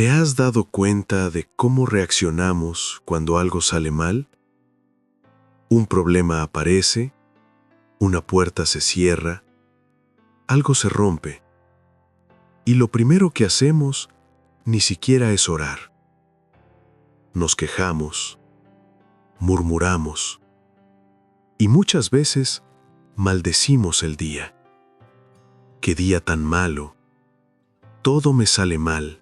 ¿Te has dado cuenta de cómo reaccionamos cuando algo sale mal? Un problema aparece, una puerta se cierra, algo se rompe, y lo primero que hacemos ni siquiera es orar. Nos quejamos, murmuramos, y muchas veces maldecimos el día. ¡Qué día tan malo! Todo me sale mal.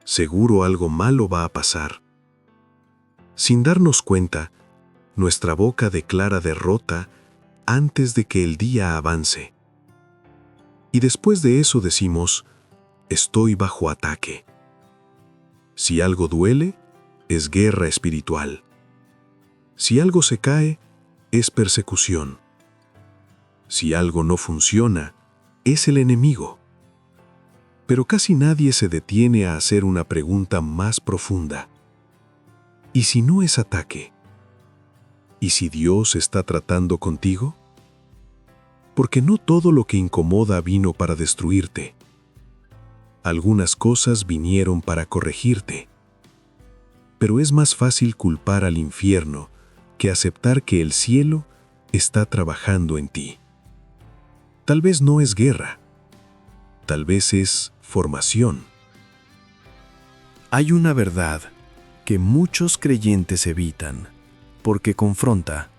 Seguro algo malo va a pasar. Sin darnos cuenta, nuestra boca declara derrota antes de que el día avance. Y después de eso decimos, estoy bajo ataque. Si algo duele, es guerra espiritual. Si algo se cae, es persecución. Si algo no funciona, es el enemigo. Pero casi nadie se detiene a hacer una pregunta más profunda. ¿Y si no es ataque? ¿Y si Dios está tratando contigo? Porque no todo lo que incomoda vino para destruirte. Algunas cosas vinieron para corregirte. Pero es más fácil culpar al infierno que aceptar que el cielo está trabajando en ti. Tal vez no es guerra. Tal vez es formación. Hay una verdad que muchos creyentes evitan porque confronta.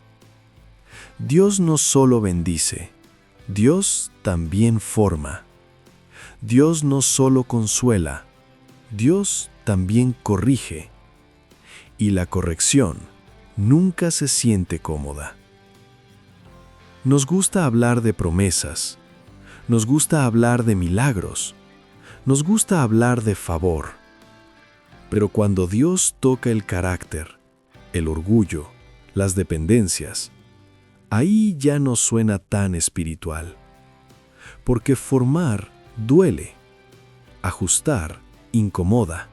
Dios no solo bendice, Dios también forma. Dios no solo consuela, Dios también corrige. Y la corrección nunca se siente cómoda. Nos gusta hablar de promesas, nos gusta hablar de milagros, nos gusta hablar de favor. Pero cuando Dios toca el carácter, el orgullo, las dependencias, ahí ya no suena tan espiritual. Porque formar duele, ajustar incomoda.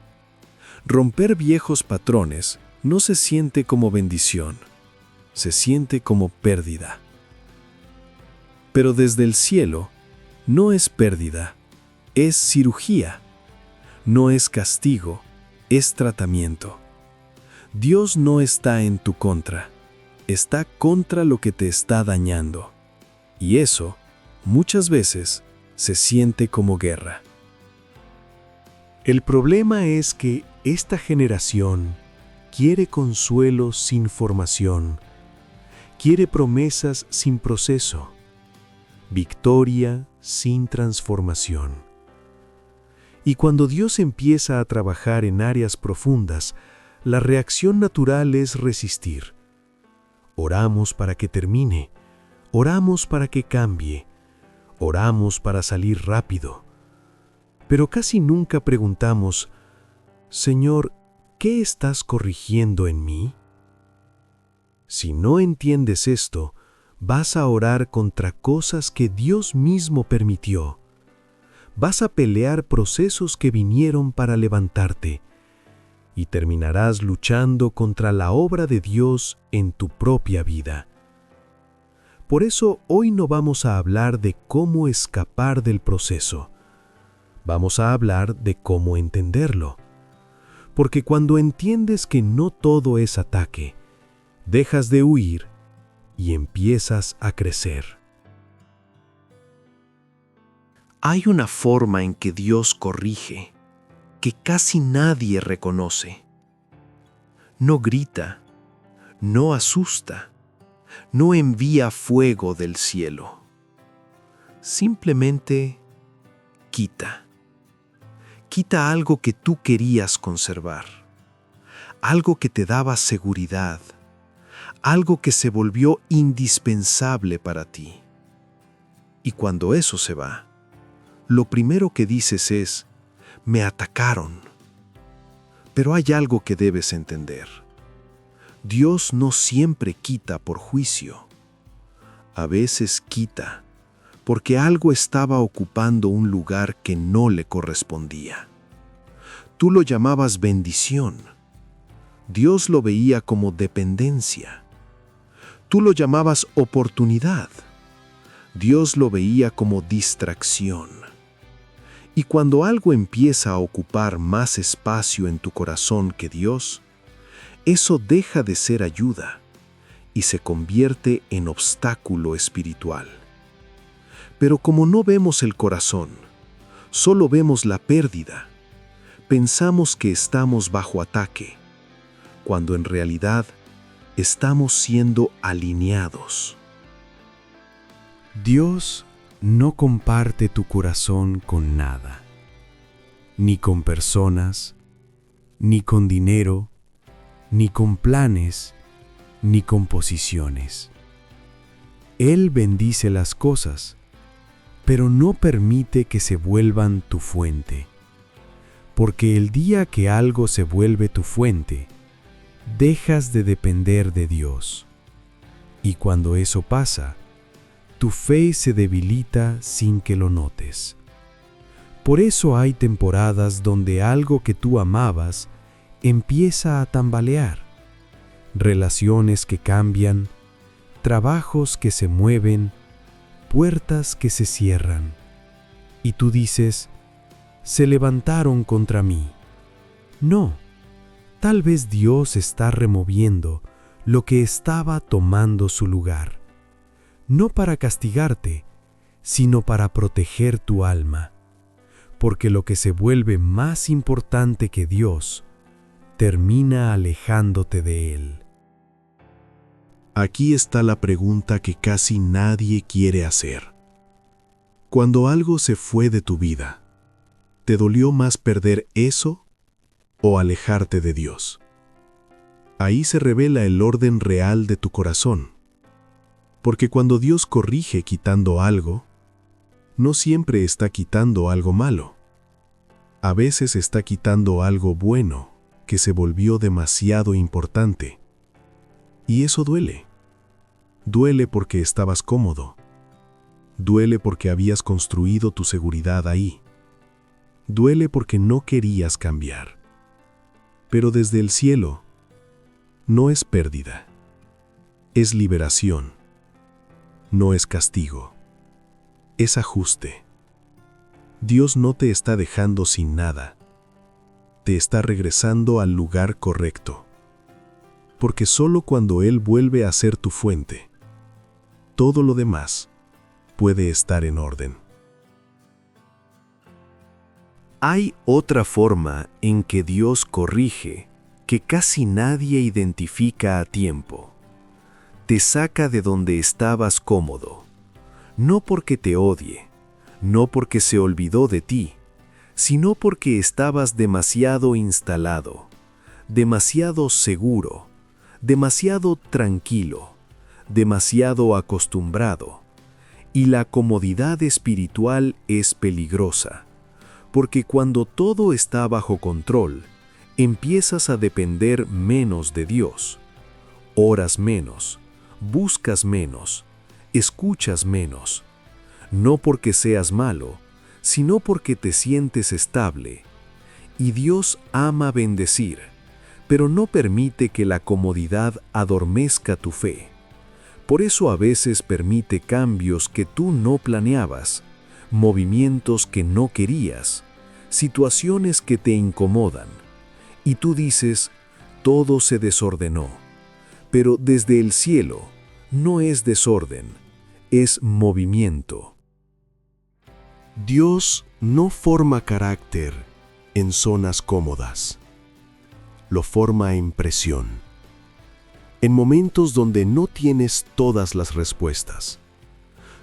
Romper viejos patrones no se siente como bendición, se siente como pérdida. Pero desde el cielo no es pérdida, es cirugía. No es castigo, es tratamiento. Dios no está en tu contra, está contra lo que te está dañando. Y eso, muchas veces, se siente como guerra. El problema es que esta generación quiere consuelo sin formación, quiere promesas sin proceso, victoria sin transformación. Y cuando Dios empieza a trabajar en áreas profundas, la reacción natural es resistir. Oramos para que termine, oramos para que cambie, oramos para salir rápido. Pero casi nunca preguntamos, Señor, ¿qué estás corrigiendo en mí? Si no entiendes esto, vas a orar contra cosas que Dios mismo permitió. Vas a pelear procesos que vinieron para levantarte y terminarás luchando contra la obra de Dios en tu propia vida. Por eso hoy no vamos a hablar de cómo escapar del proceso. Vamos a hablar de cómo entenderlo. Porque cuando entiendes que no todo es ataque, dejas de huir y empiezas a crecer. Hay una forma en que Dios corrige que casi nadie reconoce. No grita, no asusta, no envía fuego del cielo. Simplemente quita. Quita algo que tú querías conservar, algo que te daba seguridad, algo que se volvió indispensable para ti. Y cuando eso se va, lo primero que dices es, me atacaron. Pero hay algo que debes entender. Dios no siempre quita por juicio. A veces quita porque algo estaba ocupando un lugar que no le correspondía. Tú lo llamabas bendición. Dios lo veía como dependencia. Tú lo llamabas oportunidad. Dios lo veía como distracción. Y cuando algo empieza a ocupar más espacio en tu corazón que Dios, eso deja de ser ayuda y se convierte en obstáculo espiritual. Pero como no vemos el corazón, solo vemos la pérdida, pensamos que estamos bajo ataque, cuando en realidad estamos siendo alineados. Dios no comparte tu corazón con nada, ni con personas, ni con dinero, ni con planes, ni con posiciones. Él bendice las cosas, pero no permite que se vuelvan tu fuente, porque el día que algo se vuelve tu fuente, dejas de depender de Dios. Y cuando eso pasa, tu fe se debilita sin que lo notes. Por eso hay temporadas donde algo que tú amabas empieza a tambalear. Relaciones que cambian, trabajos que se mueven, puertas que se cierran. Y tú dices, se levantaron contra mí. No, tal vez Dios está removiendo lo que estaba tomando su lugar. No para castigarte, sino para proteger tu alma, porque lo que se vuelve más importante que Dios termina alejándote de Él. Aquí está la pregunta que casi nadie quiere hacer. Cuando algo se fue de tu vida, ¿te dolió más perder eso o alejarte de Dios? Ahí se revela el orden real de tu corazón. Porque cuando Dios corrige quitando algo, no siempre está quitando algo malo. A veces está quitando algo bueno que se volvió demasiado importante. Y eso duele. Duele porque estabas cómodo. Duele porque habías construido tu seguridad ahí. Duele porque no querías cambiar. Pero desde el cielo, no es pérdida. Es liberación. No es castigo, es ajuste. Dios no te está dejando sin nada, te está regresando al lugar correcto. Porque solo cuando Él vuelve a ser tu fuente, todo lo demás puede estar en orden. Hay otra forma en que Dios corrige que casi nadie identifica a tiempo. Te saca de donde estabas cómodo, no porque te odie, no porque se olvidó de ti, sino porque estabas demasiado instalado, demasiado seguro, demasiado tranquilo, demasiado acostumbrado. Y la comodidad espiritual es peligrosa, porque cuando todo está bajo control, empiezas a depender menos de Dios, oras menos, buscas menos, escuchas menos, no porque seas malo, sino porque te sientes estable. Y Dios ama bendecir, pero no permite que la comodidad adormezca tu fe. Por eso a veces permite cambios que tú no planeabas, movimientos que no querías, situaciones que te incomodan. Y tú dices, todo se desordenó. Pero desde el cielo no es desorden, es movimiento. Dios no forma carácter en zonas cómodas. Lo forma en presión. En momentos donde no tienes todas las respuestas.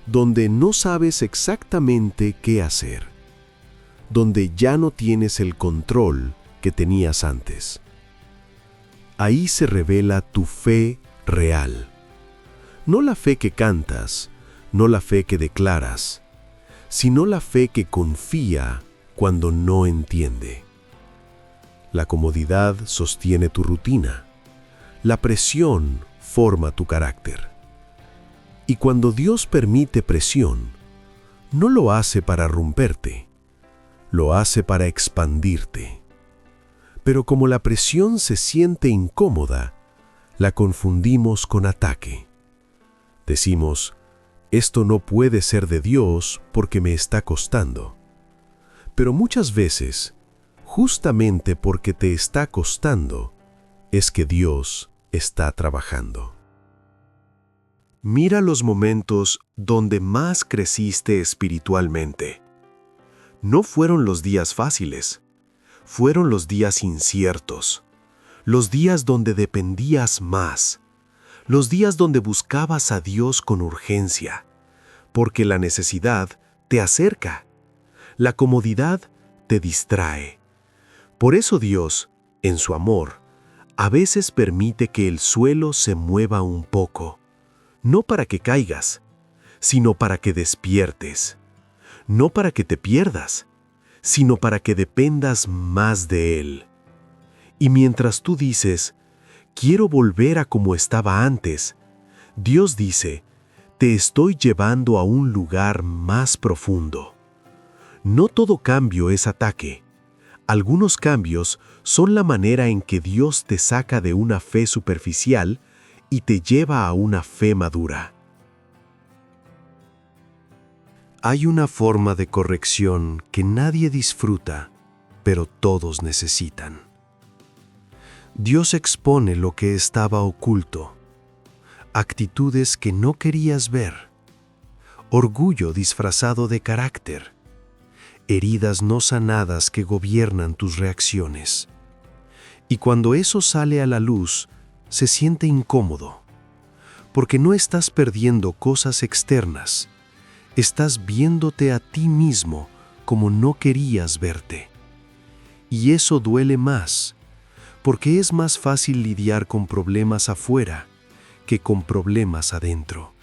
Donde no sabes exactamente qué hacer. Donde ya no tienes el control que tenías antes. Ahí se revela tu fe real. No la fe que cantas, no la fe que declaras, sino la fe que confía cuando no entiende. La comodidad sostiene tu rutina. La presión forma tu carácter. Y cuando Dios permite presión, no lo hace para romperte, lo hace para expandirte. Pero como la presión se siente incómoda, la confundimos con ataque. Decimos, esto no puede ser de Dios porque me está costando. Pero muchas veces, justamente porque te está costando, es que Dios está trabajando. Mira los momentos donde más creciste espiritualmente. No fueron los días fáciles, fueron los días inciertos, los días donde dependías más, los días donde buscabas a Dios con urgencia, porque la necesidad te acerca, la comodidad te distrae. Por eso Dios, en su amor, a veces permite que el suelo se mueva un poco, no para que caigas, sino para que despiertes, no para que te pierdas, sino para que dependas más de Él. Y mientras tú dices, quiero volver a como estaba antes, Dios dice, te estoy llevando a un lugar más profundo. No todo cambio es ataque. Algunos cambios son la manera en que Dios te saca de una fe superficial y te lleva a una fe madura. Hay una forma de corrección que nadie disfruta, pero todos necesitan. Dios expone lo que estaba oculto, actitudes que no querías ver, orgullo disfrazado de carácter, heridas no sanadas que gobiernan tus reacciones. Y cuando eso sale a la luz, se siente incómodo, porque no estás perdiendo cosas externas, estás viéndote a ti mismo como no querías verte. Y eso duele más, porque es más fácil lidiar con problemas afuera que con problemas adentro.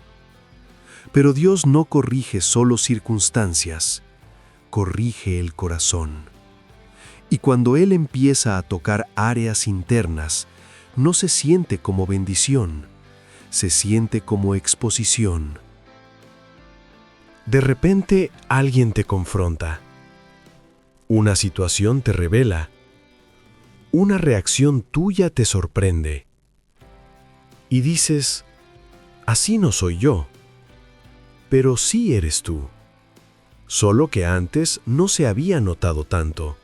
Pero Dios no corrige solo circunstancias, corrige el corazón. Y cuando Él empieza a tocar áreas internas, no se siente como bendición, se siente como exposición. De repente alguien te confronta. Una situación te revela. Una reacción tuya te sorprende. Y dices, así no soy yo. Pero sí eres tú. Solo que antes no se había notado tanto.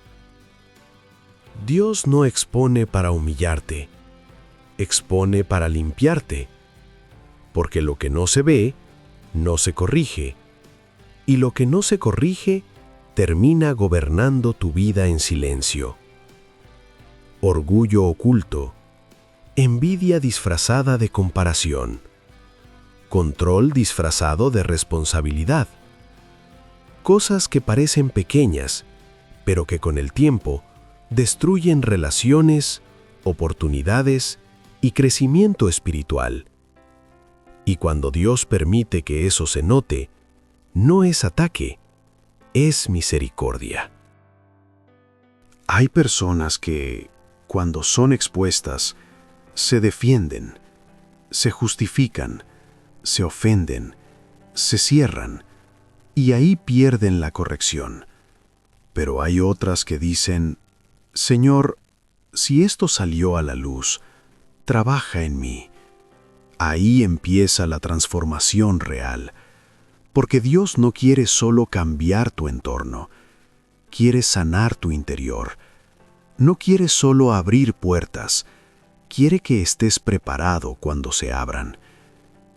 Dios no expone para humillarte, expone para limpiarte, porque lo que no se ve, no se corrige, y lo que no se corrige, termina gobernando tu vida en silencio. Orgullo oculto, envidia disfrazada de comparación, control disfrazado de responsabilidad, cosas que parecen pequeñas, pero que con el tiempo destruyen relaciones, oportunidades y crecimiento espiritual. Y cuando Dios permite que eso se note, no es ataque, es misericordia. Hay personas que, cuando son expuestas, se defienden, se justifican, se ofenden, se cierran, y ahí pierden la corrección. Pero hay otras que dicen, Señor, si esto salió a la luz, trabaja en mí. Ahí empieza la transformación real, porque Dios no quiere solo cambiar tu entorno, quiere sanar tu interior. No quiere solo abrir puertas, quiere que estés preparado cuando se abran.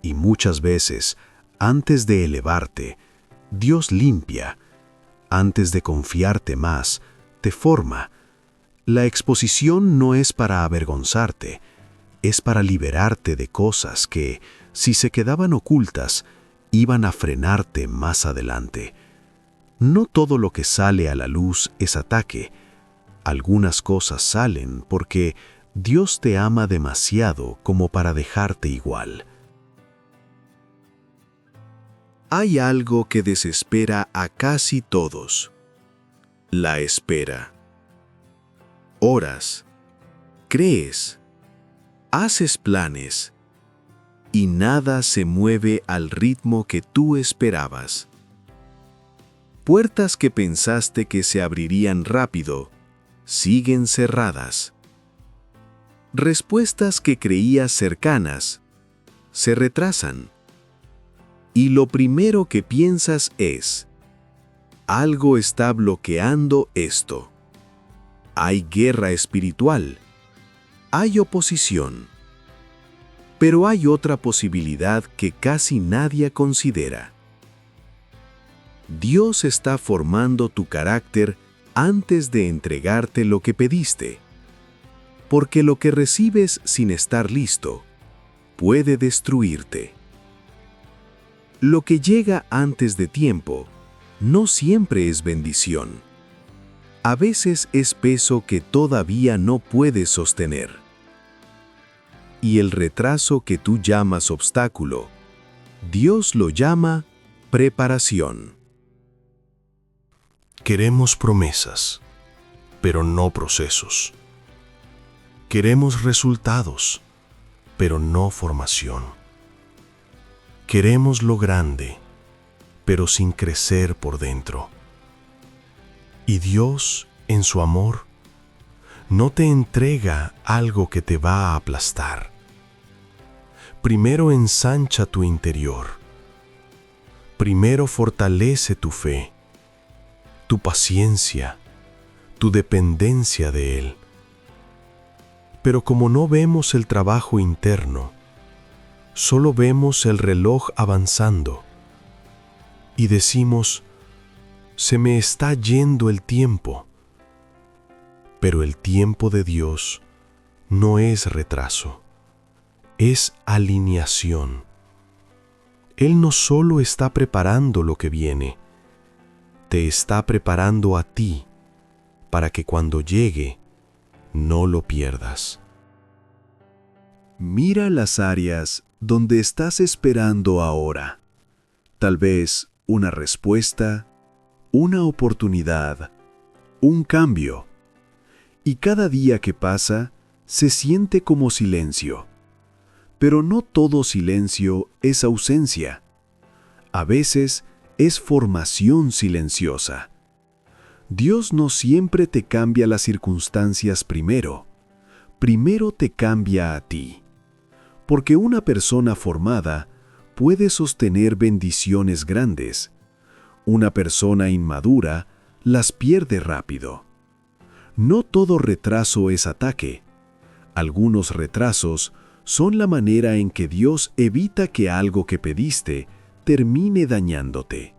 Y muchas veces, antes de elevarte, Dios limpia. Antes de confiarte más, te forma. La exposición no es para avergonzarte, es para liberarte de cosas que, si se quedaban ocultas, iban a frenarte más adelante. No todo lo que sale a la luz es ataque. Algunas cosas salen porque Dios te ama demasiado como para dejarte igual. Hay algo que desespera a casi todos: la espera. Oras, crees, haces planes, y nada se mueve al ritmo que tú esperabas. Puertas que pensaste que se abrirían rápido, siguen cerradas. Respuestas que creías cercanas, se retrasan. Y lo primero que piensas es, Algo está bloqueando esto. Hay guerra espiritual. Hay oposición. Pero hay otra posibilidad que casi nadie considera. Dios está formando tu carácter antes de entregarte lo que pediste. Porque lo que recibes sin estar listo puede destruirte. Lo que llega antes de tiempo no siempre es bendición. A veces es peso que todavía no puedes sostener. Y el retraso que tú llamas obstáculo, Dios lo llama preparación. Queremos promesas, pero no procesos. Queremos resultados, pero no formación. Queremos lo grande, pero sin crecer por dentro. Y Dios, en su amor, no te entrega algo que te va a aplastar. Primero ensancha tu interior. Primero fortalece tu fe, tu paciencia, tu dependencia de Él. Pero como no vemos el trabajo interno, solo vemos el reloj avanzando y decimos, se me está yendo el tiempo. Pero el tiempo de Dios no es retraso, es alineación. Él no solo está preparando lo que viene, te está preparando a ti para que cuando llegue, no lo pierdas. Mira las áreas donde estás esperando ahora. Tal vez una respuesta, una oportunidad, un cambio. Y cada día que pasa, se siente como silencio. Pero no todo silencio es ausencia. A veces es formación silenciosa. Dios no siempre te cambia las circunstancias primero. Primero te cambia a ti. Porque una persona formada puede sostener bendiciones grandes. Una persona inmadura las pierde rápido. No todo retraso es ataque. Algunos retrasos son la manera en que Dios evita que algo que pediste termine dañándote.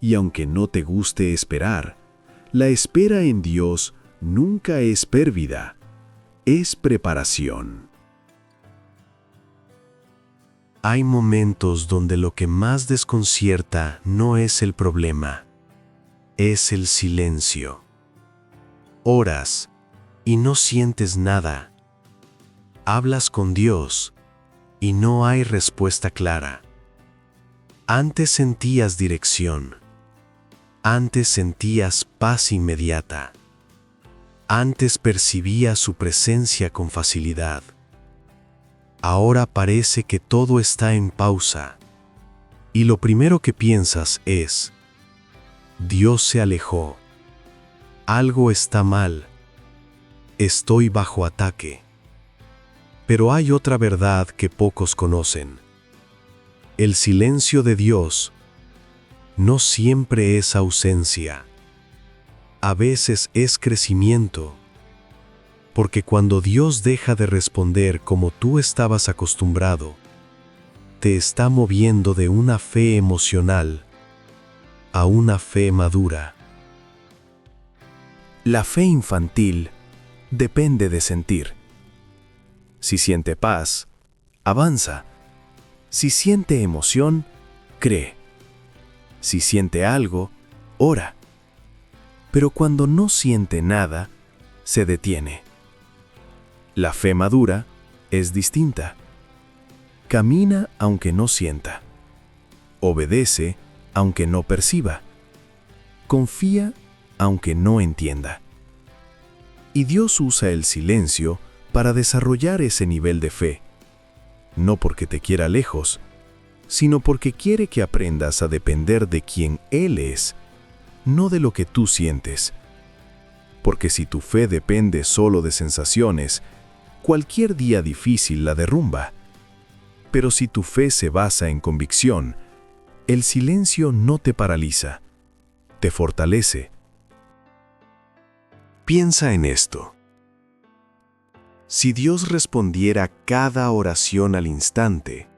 Y aunque no te guste esperar, la espera en Dios nunca es pérdida, es preparación. Hay momentos donde lo que más desconcierta no es el problema, es el silencio. Oras y no sientes nada. Hablas con Dios y no hay respuesta clara. Antes sentías dirección. Antes sentías paz inmediata. Antes percibías su presencia con facilidad. Ahora parece que todo está en pausa. Y lo primero que piensas es, Dios se alejó. Algo está mal. Estoy bajo ataque. Pero hay otra verdad que pocos conocen. El silencio de Dios no siempre es ausencia. A veces es crecimiento. Porque cuando Dios deja de responder como tú estabas acostumbrado, te está moviendo de una fe emocional a una fe madura. La fe infantil depende de sentir. Si siente paz, avanza. Si siente emoción, cree. Si siente algo, ora. Pero cuando no siente nada, se detiene. La fe madura es distinta. Camina aunque no sienta. Obedece aunque no perciba. Confía aunque no entienda. Y Dios usa el silencio para desarrollar ese nivel de fe, no porque te quiera lejos, sino porque quiere que aprendas a depender de quien Él es, no de lo que tú sientes. Porque si tu fe depende solo de sensaciones, cualquier día difícil la derrumba. Pero si tu fe se basa en convicción, el silencio no te paraliza, te fortalece. Piensa en esto. Si Dios respondiera cada oración al instante,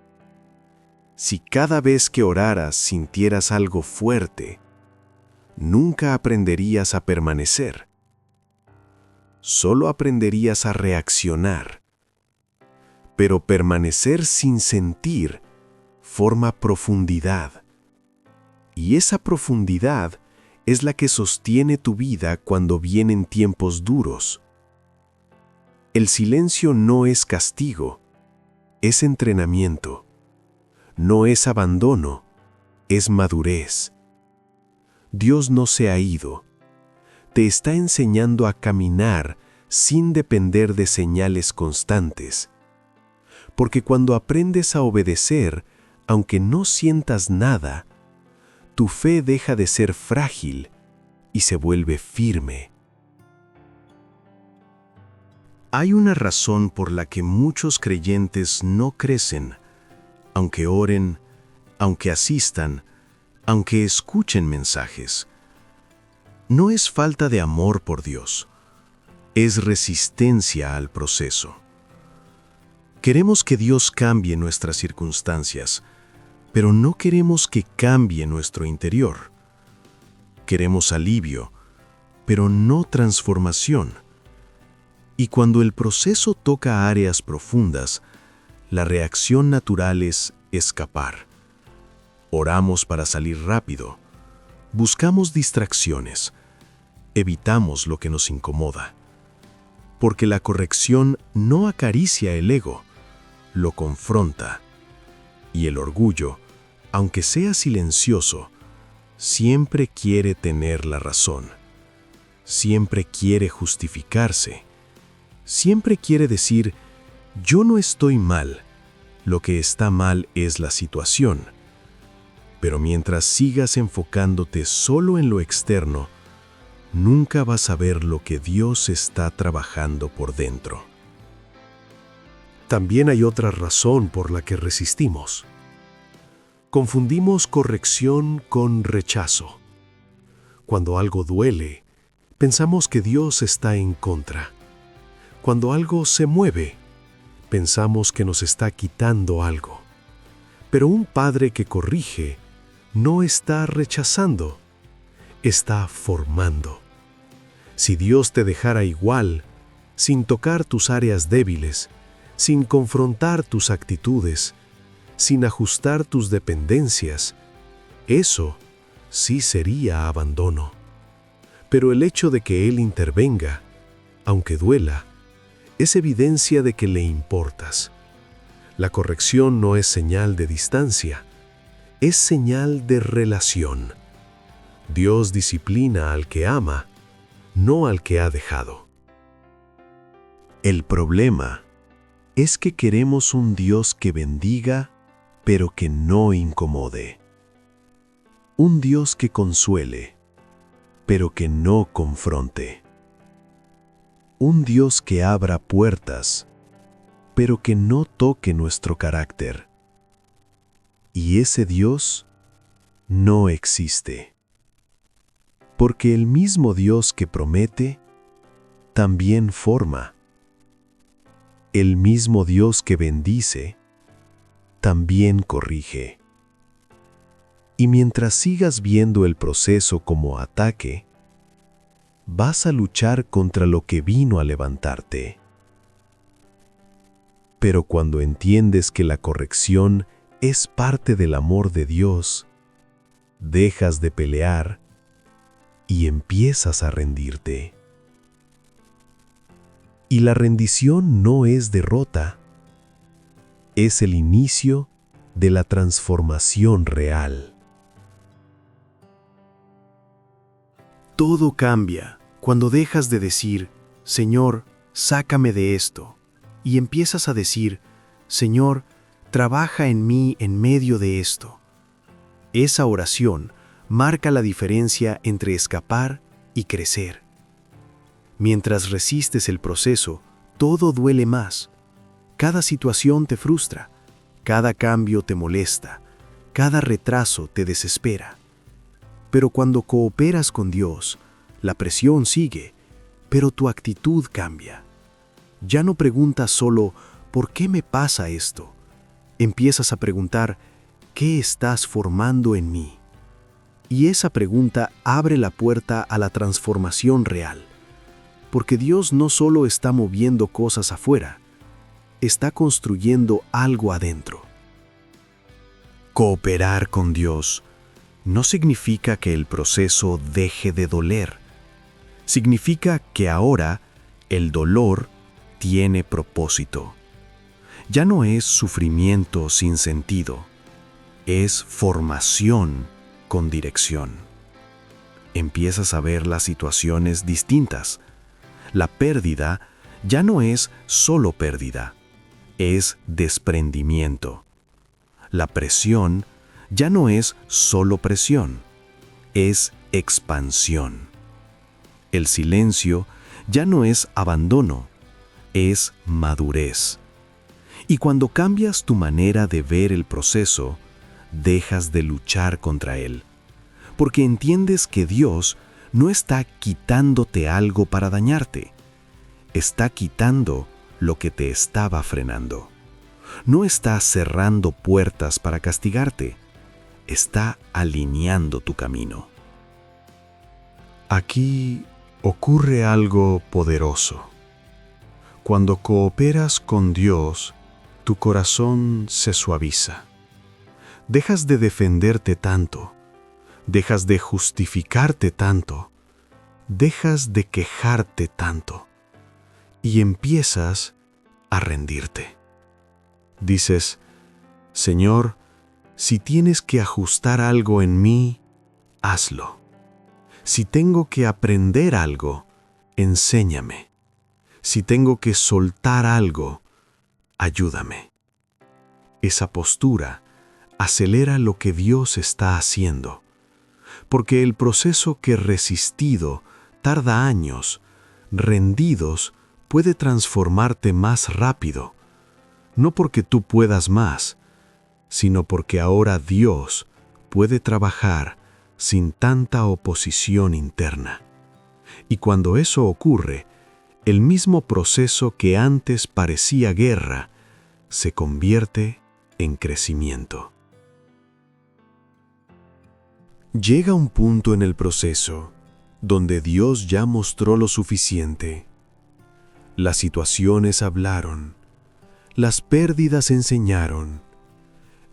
si cada vez que oraras sintieras algo fuerte, nunca aprenderías a permanecer. Solo aprenderías a reaccionar. Pero permanecer sin sentir forma profundidad. Y esa profundidad es la que sostiene tu vida cuando vienen tiempos duros. El silencio no es castigo, es entrenamiento. No es abandono, es madurez. Dios no se ha ido. Te está enseñando a caminar sin depender de señales constantes. Porque cuando aprendes a obedecer, aunque no sientas nada, tu fe deja de ser frágil y se vuelve firme. Hay una razón por la que muchos creyentes no crecen, aunque oren, aunque asistan, aunque escuchen mensajes. No es falta de amor por Dios, es resistencia al proceso. Queremos que Dios cambie nuestras circunstancias, pero no queremos que cambie nuestro interior. Queremos alivio, pero no transformación. Y cuando el proceso toca áreas profundas, la reacción natural es escapar. Oramos para salir rápido. Buscamos distracciones. Evitamos lo que nos incomoda. Porque la corrección no acaricia el ego, lo confronta. Y el orgullo, aunque sea silencioso, siempre quiere tener la razón. Siempre quiere justificarse. Siempre quiere decir: yo no estoy mal, lo que está mal es la situación. Pero mientras sigas enfocándote solo en lo externo, nunca vas a ver lo que Dios está trabajando por dentro. También hay otra razón por la que resistimos. Confundimos corrección con rechazo. Cuando algo duele, pensamos que Dios está en contra. Cuando algo se mueve, pensamos que nos está quitando algo. Pero un padre que corrige no está rechazando, está formando. Si Dios te dejara igual, sin tocar tus áreas débiles, sin confrontar tus actitudes, sin ajustar tus dependencias, eso sí sería abandono. Pero el hecho de que Él intervenga, aunque duela, es evidencia de que le importas. La corrección no es señal de distancia, es señal de relación. Dios disciplina al que ama, no al que ha dejado. El problema es que queremos un Dios que bendiga, pero que no incomode. Un Dios que consuele, pero que no confronte. Un Dios que abra puertas, pero que no toque nuestro carácter. Y ese Dios no existe. Porque el mismo Dios que promete, también forma. El mismo Dios que bendice, también corrige. Y mientras sigas viendo el proceso como ataque, vas a luchar contra lo que vino a levantarte. Pero cuando entiendes que la corrección es parte del amor de Dios, dejas de pelear y empiezas a rendirte. Y la rendición no es derrota, es el inicio de la transformación real. Todo cambia cuando dejas de decir: Señor, sácame de esto, y empiezas a decir: Señor, trabaja en mí en medio de esto. Esa oración marca la diferencia entre escapar y crecer. Mientras resistes el proceso, todo duele más. Cada situación te frustra, cada cambio te molesta, cada retraso te desespera. Pero cuando cooperas con Dios, la presión sigue, pero tu actitud cambia. Ya no preguntas solo, ¿por qué me pasa esto? Empiezas a preguntar, ¿qué estás formando en mí? Y esa pregunta abre la puerta a la transformación real. Porque Dios no solo está moviendo cosas afuera, está construyendo algo adentro. Cooperar con Dios no significa que el proceso deje de doler. Significa que ahora el dolor tiene propósito. Ya no es sufrimiento sin sentido, es formación con dirección. Empiezas a ver las situaciones distintas. La pérdida ya no es solo pérdida, es desprendimiento. La presión ya no es solo presión, es expansión. El silencio ya no es abandono, es madurez. Y cuando cambias tu manera de ver el proceso, dejas de luchar contra él, porque entiendes que Dios no está quitándote algo para dañarte, está quitando lo que te estaba frenando. No está cerrando puertas para castigarte, está alineando tu camino. Aquí ocurre algo poderoso. Cuando cooperas con Dios, tu corazón se suaviza. Dejas de defenderte tanto, dejas de justificarte tanto, dejas de quejarte tanto y empiezas a rendirte. Dices, Señor, si tienes que ajustar algo en mí, hazlo. Si tengo que aprender algo, enséñame. Si tengo que soltar algo, ayúdame. Esa postura acelera lo que Dios está haciendo, porque el proceso que resistido tarda años, rendidos puede transformarte más rápido, no porque tú puedas más, sino porque ahora Dios puede trabajar sin tanta oposición interna. Y cuando eso ocurre, el mismo proceso que antes parecía guerra se convierte en crecimiento. Llega un punto en el proceso donde Dios ya mostró lo suficiente. Las situaciones hablaron, las pérdidas enseñaron,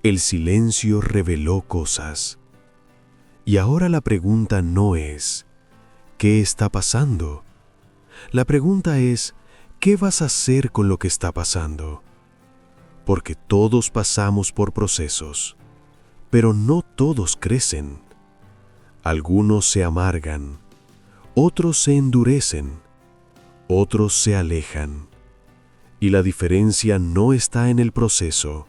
el silencio reveló cosas. Y ahora la pregunta no es, ¿qué está pasando? La pregunta es, ¿qué vas a hacer con lo que está pasando? Porque todos pasamos por procesos, pero no todos crecen. Algunos se amargan, otros se endurecen, otros se alejan. Y la diferencia no está en el proceso,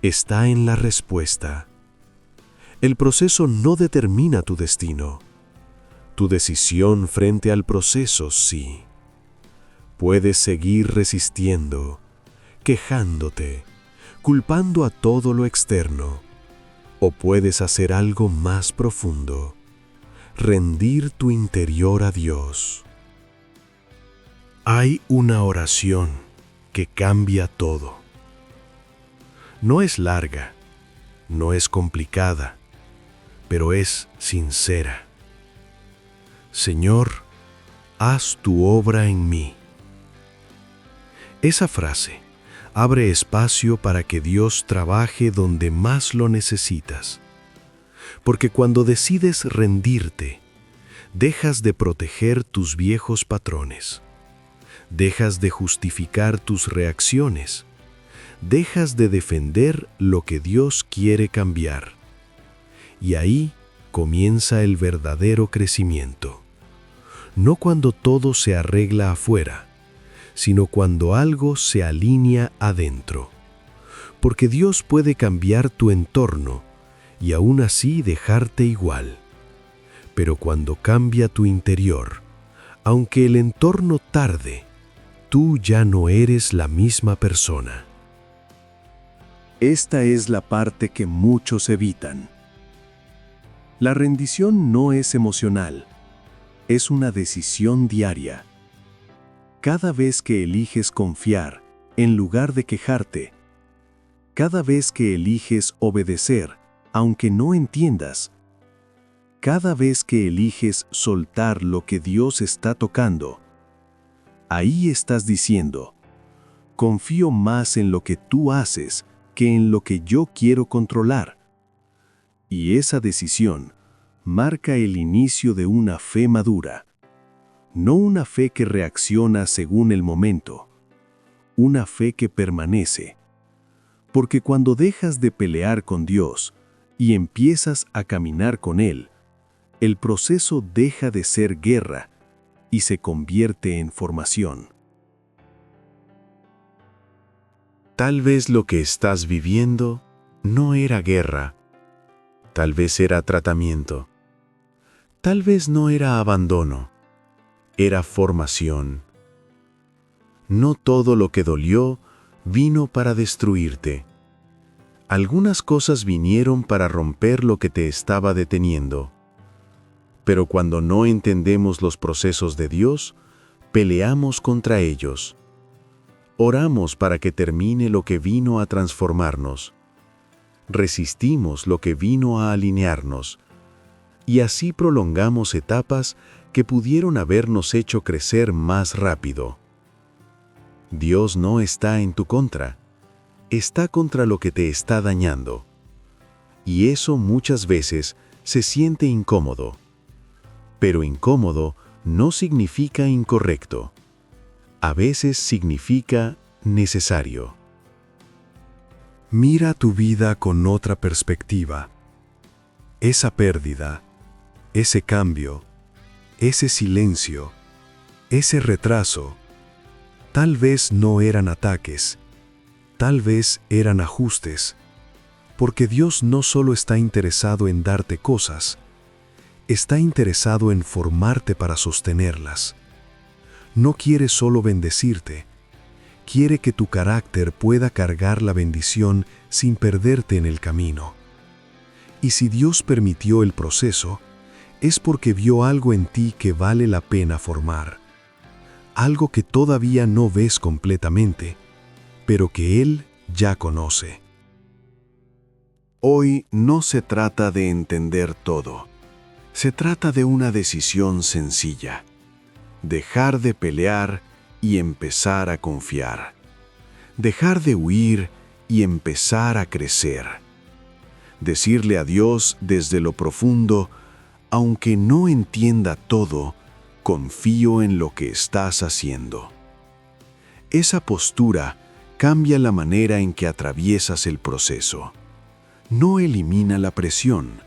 está en la respuesta. El proceso no determina tu destino. Tu decisión frente al proceso sí. Puedes seguir resistiendo, quejándote, culpando a todo lo externo, o puedes hacer algo más profundo, rendir tu interior a Dios. Hay una oración que cambia todo. No es larga, no es complicada, pero es sincera. Señor, haz tu obra en mí. Esa frase abre espacio para que Dios trabaje donde más lo necesitas. Porque cuando decides rendirte, dejas de proteger tus viejos patrones. Dejas de justificar tus reacciones. Dejas de defender lo que Dios quiere cambiar. Y ahí comienza el verdadero crecimiento. No cuando todo se arregla afuera, sino cuando algo se alinea adentro. Porque Dios puede cambiar tu entorno y aún así dejarte igual. Pero cuando cambia tu interior, aunque el entorno tarde, tú ya no eres la misma persona. Esta es la parte que muchos evitan. La rendición no es emocional, es una decisión diaria. Cada vez que eliges confiar, en lugar de quejarte, cada vez que eliges obedecer, aunque no entiendas, cada vez que eliges soltar lo que Dios está tocando, ahí estás diciendo, confío más en lo que tú haces que en lo que yo quiero controlar. Y esa decisión marca el inicio de una fe madura. No una fe que reacciona según el momento, una fe que permanece. Porque cuando dejas de pelear con Dios y empiezas a caminar con Él, el proceso deja de ser guerra y se convierte en formación. Tal vez lo que estás viviendo no era guerra, tal vez era tratamiento, tal vez no era abandono, era formación. No todo lo que dolió vino para destruirte. Algunas cosas vinieron para romper lo que te estaba deteniendo. Pero cuando no entendemos los procesos de Dios, peleamos contra ellos. Oramos para que termine lo que vino a transformarnos. Resistimos lo que vino a alinearnos. Y así prolongamos etapas que pudieron habernos hecho crecer más rápido. Dios no está en tu contra. Está contra lo que te está dañando. Y eso muchas veces se siente incómodo. Pero incómodo no significa incorrecto. A veces significa necesario. Mira tu vida con otra perspectiva. Esa pérdida, ese cambio, ese silencio, ese retraso, tal vez no eran ataques, tal vez eran ajustes, porque Dios no solo está interesado en darte cosas, está interesado en formarte para sostenerlas. No quiere solo bendecirte, quiere que tu carácter pueda cargar la bendición sin perderte en el camino. Y si Dios permitió el proceso, es porque vio algo en ti que vale la pena formar. Algo que todavía no ves completamente, pero que Él ya conoce. Hoy no se trata de entender todo. Se trata de una decisión sencilla. Dejar de pelear y empezar a confiar. Dejar de huir y empezar a crecer. Decirle a Dios desde lo profundo, aunque no entienda todo, confío en lo que estás haciendo. Esa postura cambia la manera en que atraviesas el proceso. No elimina la presión,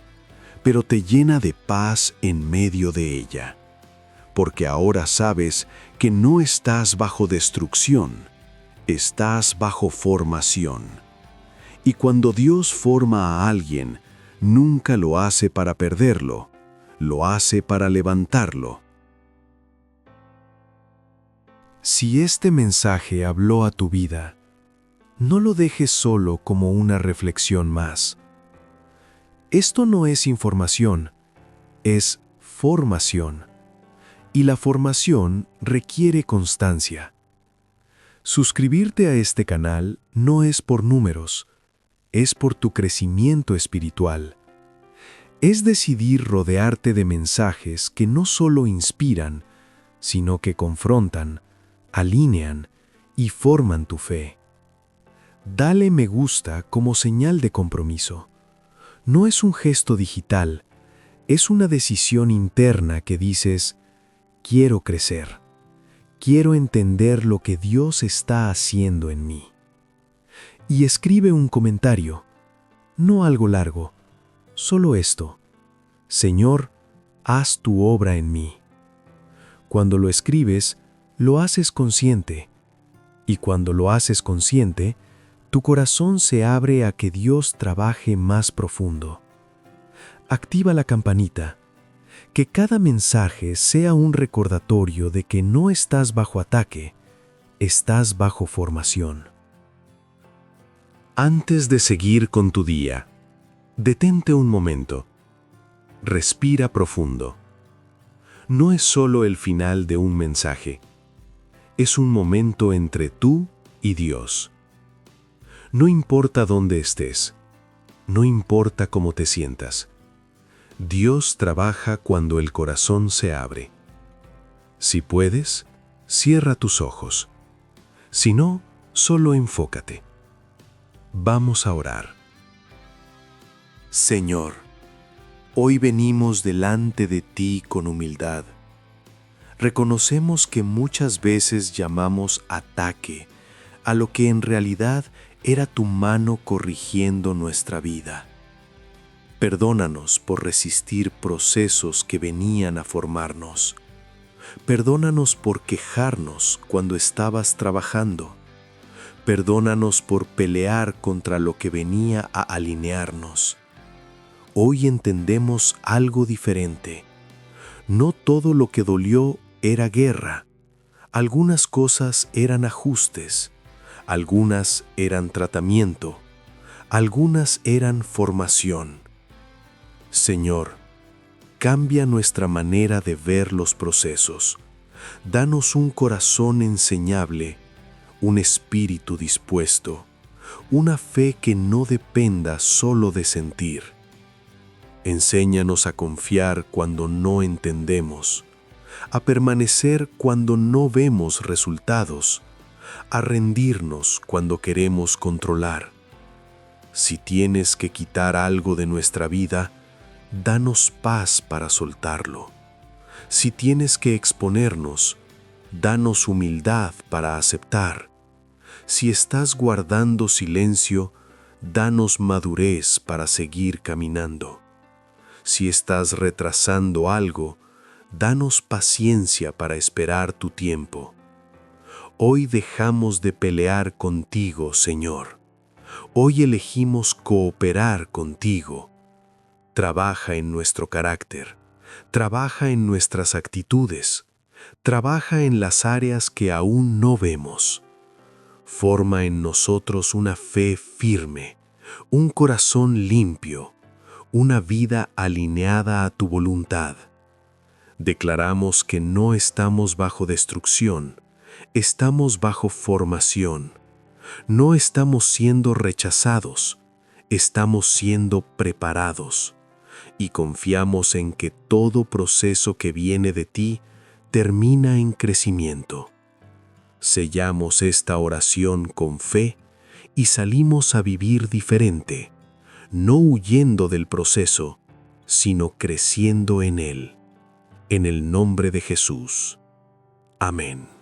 pero te llena de paz en medio de ella. Porque ahora sabes que no estás bajo destrucción, estás bajo formación. Y cuando Dios forma a alguien, nunca lo hace para perderlo, lo hace para levantarlo. Si este mensaje habló a tu vida, no lo dejes solo como una reflexión más. Esto no es información, es formación. Y la formación requiere constancia. Suscribirte a este canal no es por números, es por tu crecimiento espiritual. Es decidir rodearte de mensajes que no solo inspiran, sino que confrontan, alinean y forman tu fe. Dale me gusta como señal de compromiso. No es un gesto digital, es una decisión interna que dices, quiero crecer, quiero entender lo que Dios está haciendo en mí. Y escribe un comentario, no algo largo, solo esto, Señor, haz tu obra en mí. Cuando lo escribes, lo haces consciente, y cuando lo haces consciente, tu corazón se abre a que Dios trabaje más profundo. Activa la campanita. Que cada mensaje sea un recordatorio de que no estás bajo ataque, estás bajo formación. Antes de seguir con tu día, detente un momento. Respira profundo. No es solo el final de un mensaje. Es un momento entre tú y Dios. No importa dónde estés. No importa cómo te sientas. Dios trabaja cuando el corazón se abre. Si puedes, cierra tus ojos. Si no, solo enfócate. Vamos a orar. Señor, hoy venimos delante de ti con humildad. Reconocemos que muchas veces llamamos ataque a lo que en realidad era tu mano corrigiendo nuestra vida. Perdónanos por resistir procesos que venían a formarnos. Perdónanos por quejarnos cuando estabas trabajando. Perdónanos por pelear contra lo que venía a alinearnos. Hoy entendemos algo diferente. No todo lo que dolió era guerra. Algunas cosas eran ajustes. Algunas eran tratamiento. Algunas eran formación. Señor, cambia nuestra manera de ver los procesos. Danos un corazón enseñable, un espíritu dispuesto, una fe que no dependa solo de sentir. Enséñanos a confiar cuando no entendemos, a permanecer cuando no vemos resultados, a rendirnos cuando queremos controlar. Si tienes que quitar algo de nuestra vida, danos paz para soltarlo. Si tienes que exponernos, danos humildad para aceptar. Si estás guardando silencio, danos madurez para seguir caminando. Si estás retrasando algo, danos paciencia para esperar tu tiempo. Hoy dejamos de pelear contigo, Señor. Hoy elegimos cooperar contigo. Trabaja en nuestro carácter, trabaja en nuestras actitudes, trabaja en las áreas que aún no vemos. Forma en nosotros una fe firme, un corazón limpio, una vida alineada a tu voluntad. Declaramos que no estamos bajo destrucción, estamos bajo formación. No estamos siendo rechazados, estamos siendo preparados. Y confiamos en que todo proceso que viene de ti termina en crecimiento. Sellamos esta oración con fe y salimos a vivir diferente, no huyendo del proceso, sino creciendo en él. En el nombre de Jesús. Amén.